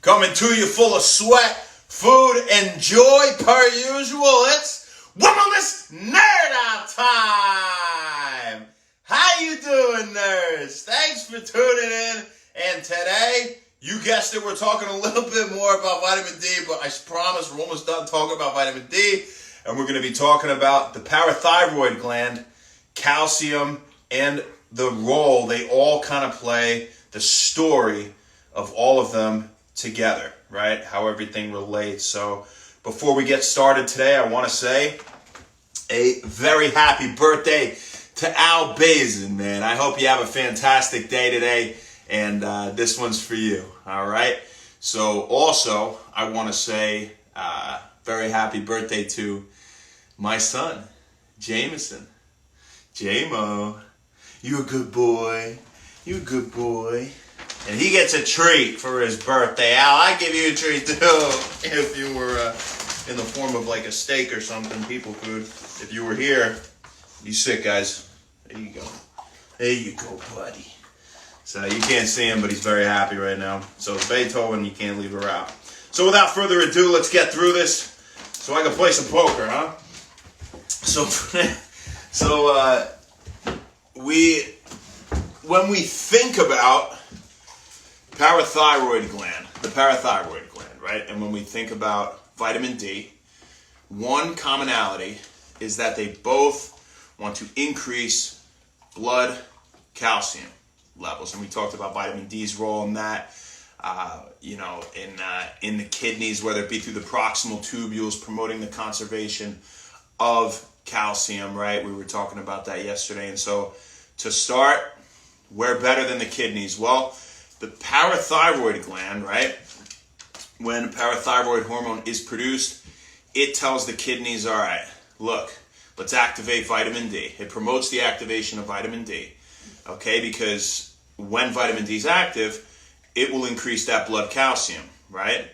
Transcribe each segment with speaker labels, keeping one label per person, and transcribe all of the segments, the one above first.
Speaker 1: Coming to you full of sweat, food, and joy per usual. It's Wellness Nerd Out time! How you doing, nerds? Thanks for tuning in. And today, you guessed it, we're talking a little bit more about vitamin D, but I promise we're almost done talking about vitamin D. And we're going to be talking about the parathyroid gland, calcium, and the role they all kind of play, the story of all of them together, right? How everything relates. So before we get started today, I want to say a very happy birthday to Al Bazin, man. I hope you have a fantastic day today, and this one's for you, all right? So also, I want to say very happy birthday to my son, Jameson. J-Mo, you a good boy. You a good boy. And he gets a treat for his birthday. Al, I'd give you a treat too if you were in the form of like a steak or something, people food. If you were here, you sick, guys. There you go. There you go, buddy. So you can't see him, but he's very happy right now. So it's Beethoven, you can't leave her out. So without further ado, let's get through this so I can play some poker, huh? When we think about the parathyroid gland, right? And when we think about vitamin D, one commonality is that they both want to increase blood calcium levels. And we talked about vitamin D's role in that, in the kidneys, whether it be through the proximal tubules, promoting the conservation of calcium, right? We were talking about that yesterday. And so to start, where better than the kidneys? Well, the parathyroid gland, right? When parathyroid hormone is produced, it tells the kidneys, all right, look, let's activate vitamin D. It promotes the activation of vitamin D, okay? Because when vitamin D is active, it will increase that blood calcium, right?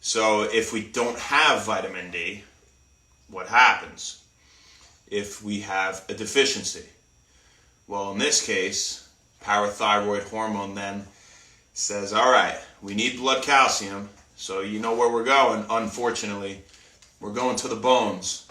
Speaker 1: So if we don't have vitamin D, what happens? If we have a deficiency? Well, in this case, parathyroid hormone then says, all right, we need blood calcium, so you know where we're going. Unfortunately, we're going to the bones,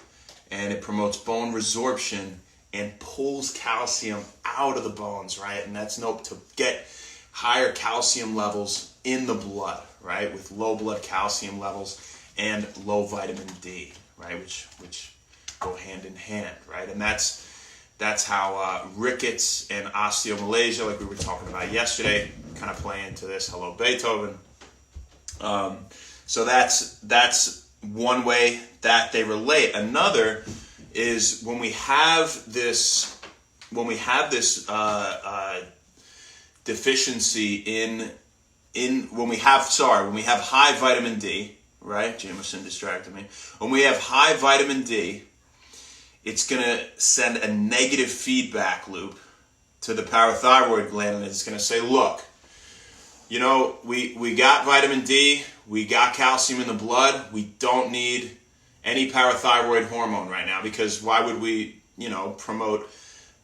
Speaker 1: and it promotes bone resorption and pulls calcium out of the bones, right? And that's to get higher calcium levels in the blood, right? With low blood calcium levels and low vitamin D, right? Which go hand in hand, right? And that's how rickets and osteomalacia, like we were talking about yesterday, kind of play into this. Hello, Beethoven. So that's one way that they relate. Another is when we have this deficiency when we have high vitamin D, right? Jameson distracted me. When we have high vitamin D, it's going to send a negative feedback loop to the parathyroid gland, and it's going to say, look, we got vitamin D, we got calcium in the blood, we don't need any parathyroid hormone right now, because why would we, promote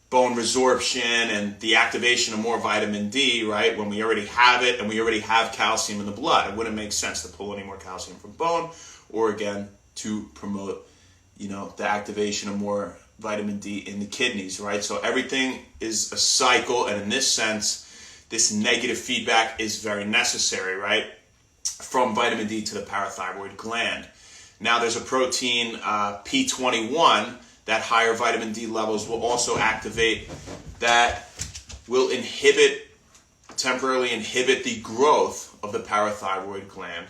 Speaker 1: bone resorption and the activation of more vitamin D, right, when we already have it and we already have calcium in the blood? It wouldn't make sense to pull any more calcium from bone, or again, to promote the activation of more vitamin D in the kidneys, right? So everything is a cycle, and in this sense, this negative feedback is very necessary, right? From vitamin D to the parathyroid gland. Now there's a protein, P21, that higher vitamin D levels will also activate, that will temporarily inhibit the growth of the parathyroid gland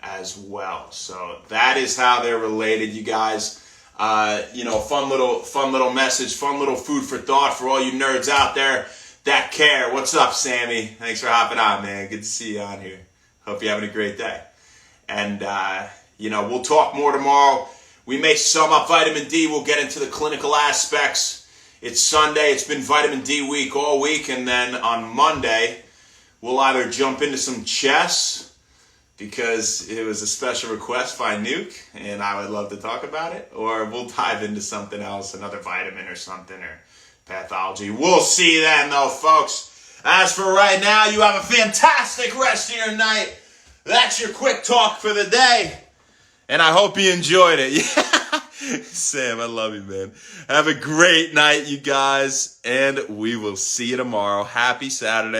Speaker 1: as well. So that is how they're related, you guys. Fun little message, fun little food for thought for all you nerds out there that care. What's up, Sammy? Thanks for hopping on, man. Good to see you on here. Hope you're having a great day. And, we'll talk more tomorrow. We may sum up vitamin D. We'll get into the clinical aspects. It's Sunday. It's been vitamin D week all week. And then on Monday, we'll either jump into some chess, because it was a special request by Nuke, and I would love to talk about it, or we'll dive into something else, another vitamin or something, or pathology. We'll see then, though, folks. As for right now, you have a fantastic rest of your night. that's your quick talk for the day. And I hope you enjoyed it. Yeah. Sam, I love you, man. Have a great night, you guys. And we will see you tomorrow. Happy Saturday.